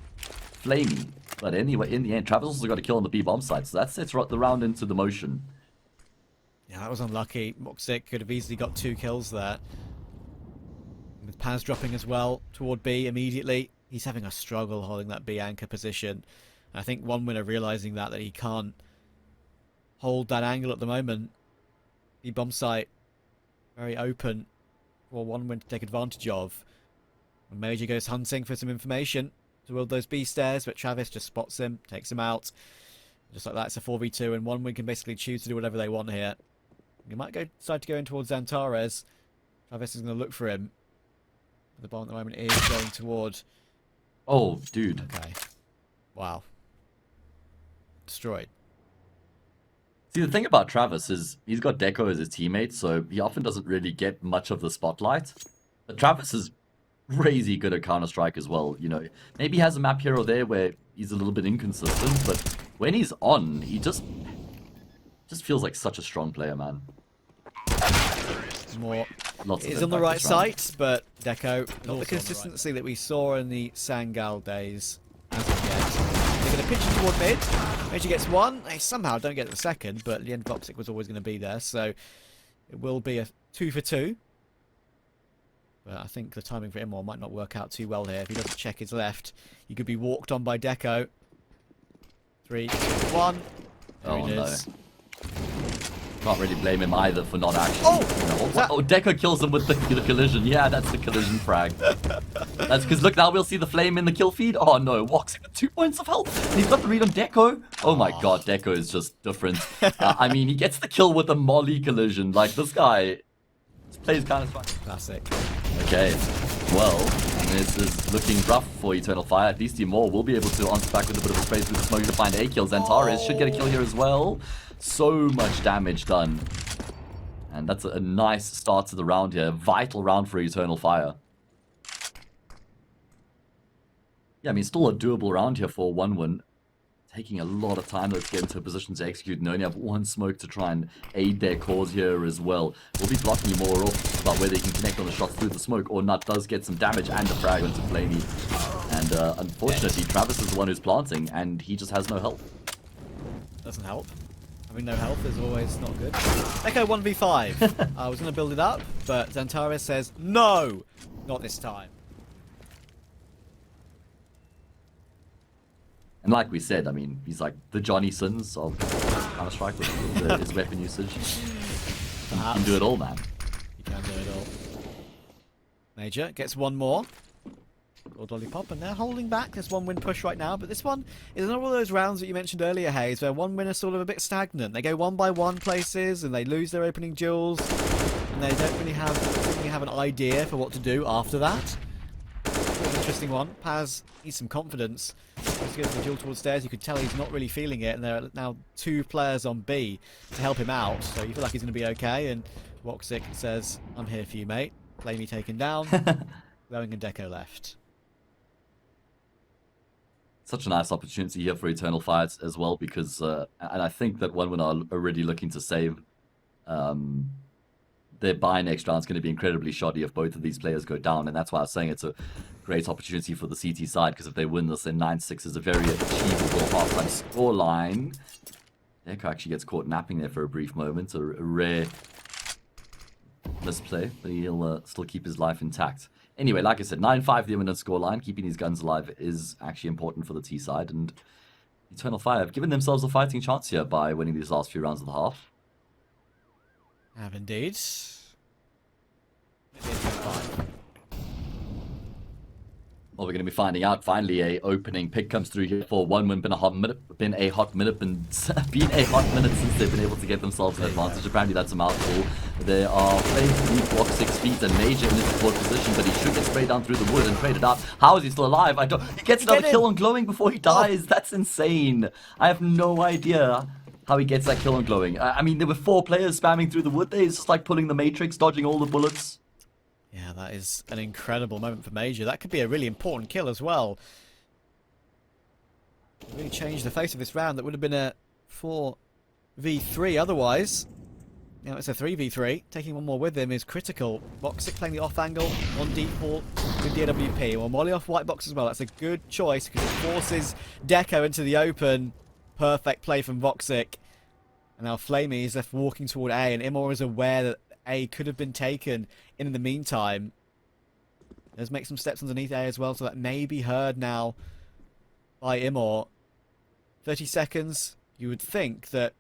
flamie. But anyway, in the end, Travis also got a kill on the B bomb site, so that sets the round into the motion. Yeah, that was unlucky. Woxic could have easily got 2 kills there. With Paz dropping as well toward B immediately. He's having a struggle holding that B anchor position. And I think one winner realising that he can't hold that angle at the moment. The bomb site very open for one win to take advantage of. And Major goes hunting for some information. toward those B stairs, but Travis just spots him, takes him out. Just like that, it's a 4v2, and 1win can basically choose to do whatever they want here. You might decide to go in towards Xantares. Travis is going to look for him. The bomb at the moment is going toward... Oh, dude. Okay. Wow. Destroyed. See, the thing about Travis is he's got DEKO as his teammate, so he often doesn't really get much of the spotlight. But Travis is crazy good at Counter-Strike as well, you know. Maybe he has a map here or there where he's a little bit inconsistent, but when he's on, he just feels like such a strong player, man. More Lots of is on the right round. site, but DEKO, not the consistency that we saw in the Sangal days as of yet. They're going to pitch it toward mid. Major gets one. They somehow don't get the second, but the end Voxic was always going to be there, so it will be a 2 for 2. But I think the timing for Imor might not work out too well here. If he doesn't check his left, he could be walked on by DEKO. 3, 2, 1. There it is. No. Can't really blame him either for not actually. Oh! You know, oh, DEKO kills him with the collision. Yeah, that's the collision frag. That's because look, now we'll see the flame in the kill feed. Oh no, Woxic with 2 points of health. And he's got the read on DEKO. Oh my god, DEKO is just different. I mean, he gets the kill with a molly collision. Like this guy plays kind of fun. Classic. Okay, well, this is looking rough for Eternal Fire. At least Imor will be able to answer back with a bit of a spray through the smoke to find a kill. Xantares should get a kill here as well. So much damage done. And that's a nice start to the round here. Vital round for Eternal Fire. Yeah, I mean, still a doable round here for 1-1. Taking a lot of time, though, to get into a position to execute. And they only have one smoke to try and aid their cause here as well. We'll be blocking more off about whether they can connect on the shots through the smoke or not. Does get some damage and a frag onto flamie. And unfortunately, Travis is the one who's planting, and he just has no help. Doesn't help. Having no health is always not good. DEKO 1v5. I was going to build it up, but Xantares says, no! Not this time. And like we said, I mean, he's like the Johnny Sins of Counter-Strike with his weapon usage. He can do it all, man. He can do it all. Major gets one more. Or Lollipop, and they're holding back this 1-win push right now, but this one is another one of those rounds that you mentioned earlier, Hayes, where 1-win is sort of a bit stagnant. They go 1 by 1 places, and they lose their opening duels, and they don't really have an idea for what to do after that. It's an interesting one. Paz needs some confidence. He's going to the duel towards stairs. You could tell he's not really feeling it, and there are now 2 players on B to help him out, so you feel like he's going to be okay, and Woxic says, I'm here for you, mate. flamie taken down. Glowing and DEKO left. Such a nice opportunity here for Eternal Fire as well, because and I think that 1-1 are already looking to save. Their buy next round is going to be incredibly shoddy if both of these players go down, and that's why I was saying it's a great opportunity for the CT side, because if they win this, then 9-6 is a very achievable half-time scoreline. DEKO actually gets caught napping there for a brief moment, a rare misplay, but he'll still keep his life intact. Anyway, like I said, 9-5 the imminent scoreline. Keeping these guns alive is actually important for the T side, and Eternal Fire have given themselves a fighting chance here by winning these last few rounds of the half. Have indeed. Well, we're going to be finding out. Finally, a opening pick comes through here for 1-1. Been a hot minute since they've been able to get themselves an advantage. Apparently, that's a mouthful. There are flames block 6 feet and Major in his support position, but he should get sprayed down through the wood and traded out. How is he still alive? I don't. He gets another kill on Glowing before he dies. That's insane. I have no idea how he gets that kill on Glowing. I mean, there were 4 players spamming through the wood there. It's just like pulling the Matrix, dodging all the bullets. Yeah, that is an incredible moment for Major. That could be a really important kill as well. Really changed the face of this round. That would have been a 4v3 otherwise. Now it's a 3v3. Taking one more with him is critical. Voxic playing the off angle on default with the AWP. Well, Molly off white box as well. That's a good choice because it forces DEKO into the open. Perfect play from Voxic. And now flamie is left walking toward A, and Imor is aware that A could have been taken in the meantime. Let's make some steps underneath A as well, so that may be heard now by Imor. 30 seconds. You would think that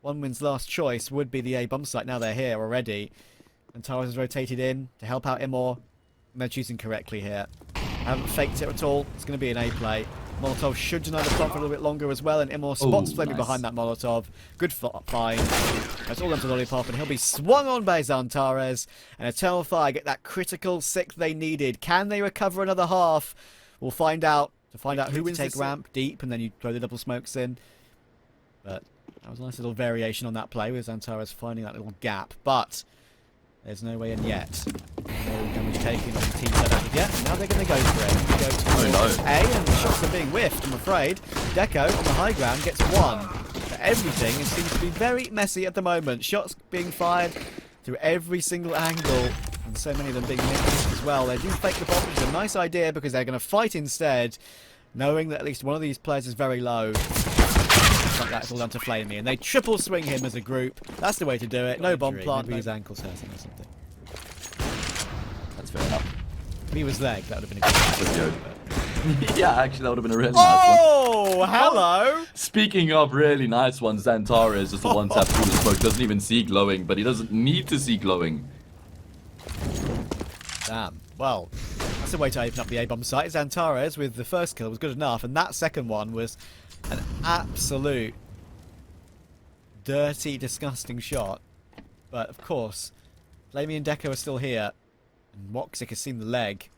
1-win's last choice would be the A bomb site. Now they're here already. And Taras has rotated in to help out Imor. And they're choosing correctly here. Haven't faked it at all. It's going to be an A play. Molotov should deny the plant for a little bit longer as well, and Immor spots flamie nice. behind that Molotov. Good find. That's all onto Lollipop, and he'll be swung on by Xantares. And Eternal Fire get that critical sick they needed. Can they recover another half? We'll find out. To find out who wins take ramp deep, and then you throw the double smokes in. But that was a nice little variation on that play with Xantares finding that little gap. But there's no way in yet. No damage taken on the team set up yet. Now they're going to go for it. They go to A, and the shots are being whiffed, I'm afraid. DEKO on the high ground gets one. But everything seems to be very messy at the moment. Shots being fired through every single angle, and so many of them being missed as well. They do fake the bomb, which is a nice idea because they're going to fight instead, knowing that at least one of these players is very low. Like that, it's all down to flamie, and they triple swing him as a group. That's the way to do it. No bomb plant. Maybe his ankle's hurting or something. That's fair enough. If he was leg, that would have been a good. Yeah, actually, that would have been a really nice one. Oh, hello! Speaking of really nice ones, Xantares is just a one-tap through the smoke. Doesn't even see glowing, but he doesn't need to see glowing. Damn. Well, that's a way to open up the A-bomb site. Xantares with the first kill was good enough, and that second one was an absolute dirty, disgusting shot. But of course, flamie and DEKO are still here, and Woxic has seen the leg.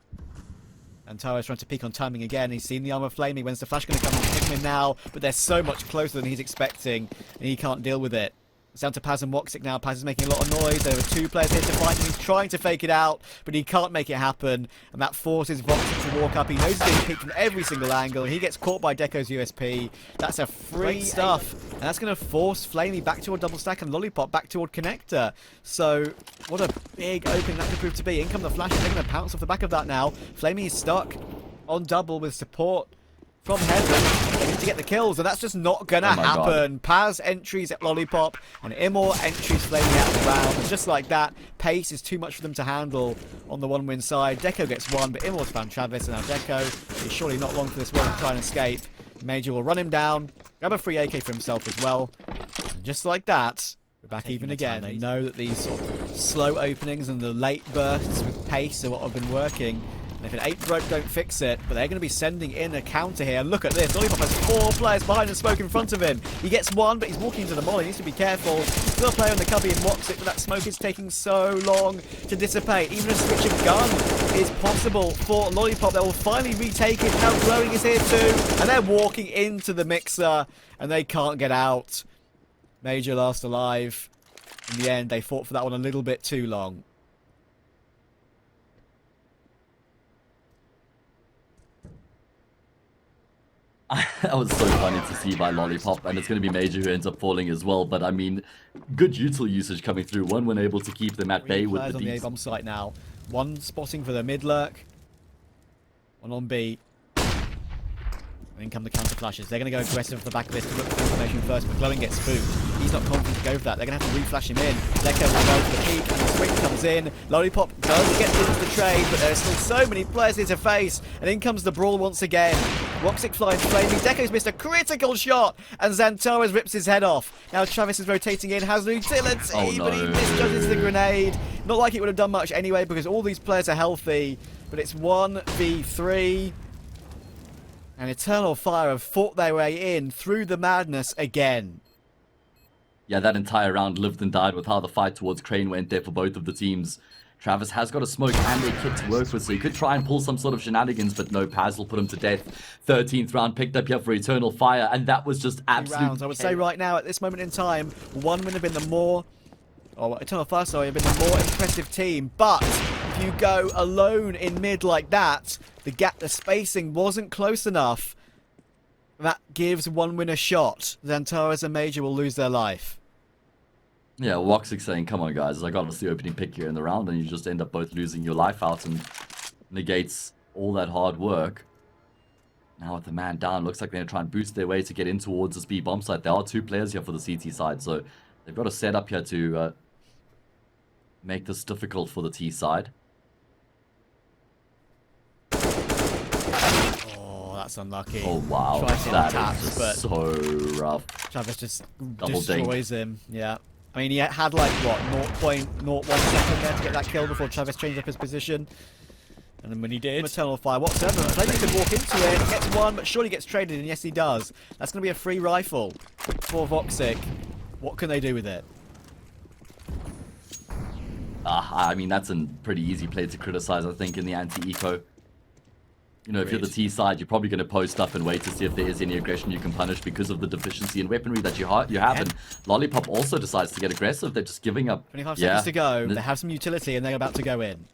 And Taro's trying to peek on timing again. He's seen the arm of flamie. When's the flash going to come and hit him in now? But they're so much closer than he's expecting, and he can't deal with it. It's down to Paz and Woxic now. Paz is making a lot of noise. There are two players here to fight him. He's trying to fake it out, but he can't make it happen. And that forces Woxic to walk up. He knows he's being peeked from every single angle. He gets caught by DEKO's USP. That's a free stuff. And that's going to force flamie back toward double stack and Lollipop back toward connector. So, what a big opening that could prove to be. In come the flashes. They're going to pounce off the back of that now. flamie is stuck on double with support from heaven. They need to get the kills, and that's just not gonna happen. Paz entries at Lollipop, and Immor entries flamie out of the round. And just like that, pace is too much for them to handle on the one-win side. DEKO gets one, but Immor's found Travis, and now DEKO is surely not long for this world to try and escape. Major will run him down, grab a free AK for himself as well. And just like that, we're back even again. They know that these sort of slow openings and the late bursts with pace are what have been working. And if an 8 broke don't fix it, but they're going to be sending in a counter here. And look at this. Lollipop has 4 players behind and smoke in front of him. He gets one, but he's walking into the molly. He needs to be careful. Still a player in the cubby and Woxic, but that smoke is taking so long to dissipate. Even a switch of gun is possible for Lollipop. They will finally retake it. Now Glowing is here too. And they're walking into the mixer, and they can't get out. Major last alive. In the end, they fought for that one a little bit too long. That was so funny to see by Lollipop, and it's going to be Major who ends up falling as well. But I mean, good util usage coming through. One when able to keep them at bay with the on the A-bomb site now. One spotting for the mid lurk. One on B. And in come the counter flashes. They're going to go aggressive off the back of this to look for information first, but Glowing gets spooked. He's not confident to go for that. They're going to have to re-flash him in. DEKO will go for the peak, and the swing comes in. Lollipop does get into the trade, but there are still so many players here to face. And in comes the brawl once again. Woxic flies flamie. DEKO's missed a critical shot, and Xantares rips his head off. Now Travis is rotating in, has utility, but he misjudges the grenade. Not like it would have done much anyway, because all these players are healthy. But it's 1v3. And Eternal Fire have fought their way in through the madness again. Yeah, that entire round lived and died with how the fight towards Crane went there for both of the teams. Travis has got a smoke and a kit to work with, so he could try and pull some sort of shenanigans, but no, Paz will put him to death. 13th round picked up here for Eternal Fire, and that was just absolute rounds. I would say right now, at this moment in time, one would have been the more... Oh, Eternal Fire, sorry, have been the more impressive team, but if you go alone in mid like that, the gap, the spacing wasn't close enough. That gives one win a shot. Xantares and Major will lose their life. Yeah, Woxic saying, come on guys, I got us the opening pick here in the round, and you just end up both losing your life out and negates all that hard work. Now with the man down, looks like they're going to try and boost their way to get in towards this B bomb site. There are 2 players here for the CT side, so they've got a setup here to make this difficult for the T side. Oh, that's unlucky. Oh wow, that is just so rough. Travis just Double destroys him. Yeah. I mean, he had like, what, 0.01 second there to get that kill before Travis changed up his position. And then when he did, Eternal Fire, what's over? Flamie could walk into it, gets one, but surely gets traded, and yes he does. That's going to be a free rifle for Voxic. What can they do with it? I mean, that's a pretty easy play to criticize, I think, in the anti-eco. You know, if you're the T side, you're probably going to post up and wait to see if there is any aggression you can punish because of the deficiency in weaponry that you have. And Lollipop also decides to get aggressive. They're just giving up. 25 seconds to go. They have some utility and they're about to go in.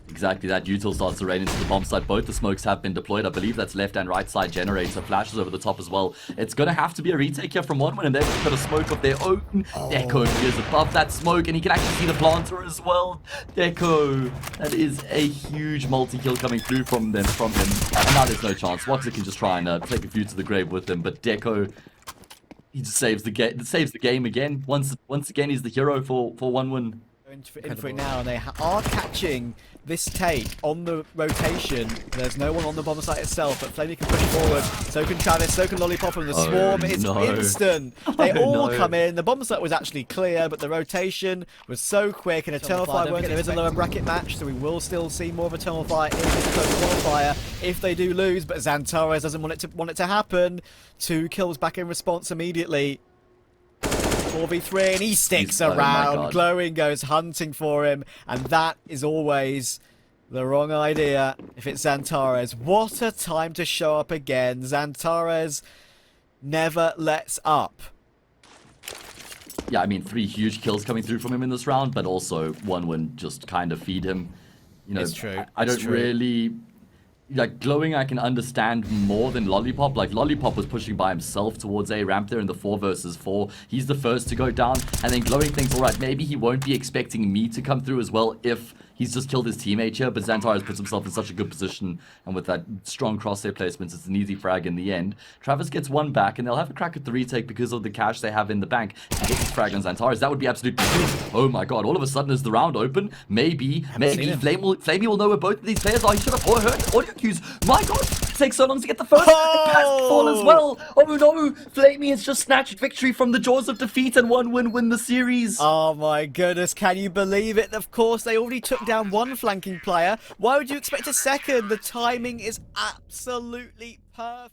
Exactly that. Util starts to rain into the bomb site. Both the smokes have been deployed. I believe that's left and right side generator. Flashes over the top as well. It's going to have to be a retake here from 1-1, and they've got a smoke of their own. DEKO is above that smoke, and he can actually see the planter as well. DEKO. That is a huge multi-kill coming through from him. And now there's no chance. Voxic can just try and take a few to the grave with him, but DEKO, he just saves the game again. Once again, he's the hero for 1-1. In for it now, and they are catching this take on the rotation. There's no one on the bomb site itself, but Flamie can push forward. So can Travis, so can Lollipop, and the swarm is instant. They all come in. The bomb site was actually clear, but the rotation was so quick, and Eternal Fire won't. There is a lower bracket match, so we will still see more of Eternal Fire in this close qualifier if they do lose, but Xantares doesn't want it to happen. 2 kills back in response immediately. 4v3, and he sticks around. Glowing goes hunting for him, and that is always the wrong idea if it's Xantares. What a time to show up again. Xantares never lets up. Yeah, I mean, 3 huge kills coming through from him in this round, but also 1-1 just kind of feed him. You know, it's true. I don't really... Like, Glowing I can understand more than Lollipop. Like, Lollipop was pushing by himself towards A ramp there in the 4 versus 4. He's the first to go down, and then Glowing thinks, alright, maybe he won't be expecting me to come through as well if he's just killed his teammate here, but Xantares puts himself in such a good position, and with that strong crosshair placements, it's an easy frag in the end. Travis gets 1 back, and they'll have a crack at the retake because of the cash they have in the bank. And get this frag on Xantares, that would be absolutely huge. Oh my god, all of a sudden is the round open? Maybe Flamie will know where both of these players are. He should have heard audio cues. My god, it takes so long to get the first fall as well. Oh no, Flamie has just snatched victory from the jaws of defeat and 1-1 win the series. Oh my goodness, can you believe it? Of course, they already took down 1 flanking player. Why would you expect a second? The timing is absolutely perfect.